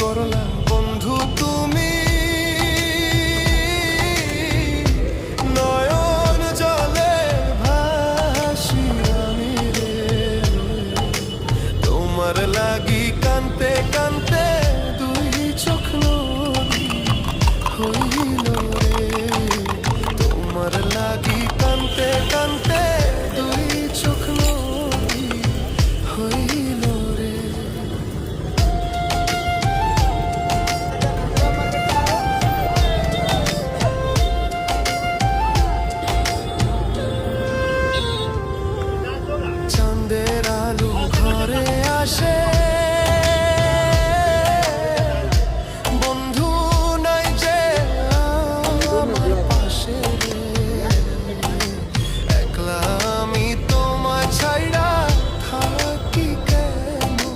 করলা বন্ধু তুমি, নয়ন জলে ভাসি আমি রে, তোমার লাগি কানতে কানতে দুই চোখ নদী হইল রে, তোমার লাগি কানতে কানতে দুই চোখ নদী হইল রে। চাঁদের আলো ঘরে আসে, বন্ধু নাই যে আমার পাশে রে, একলা আমি তোমায় ছাইড়া থাকি কেমন।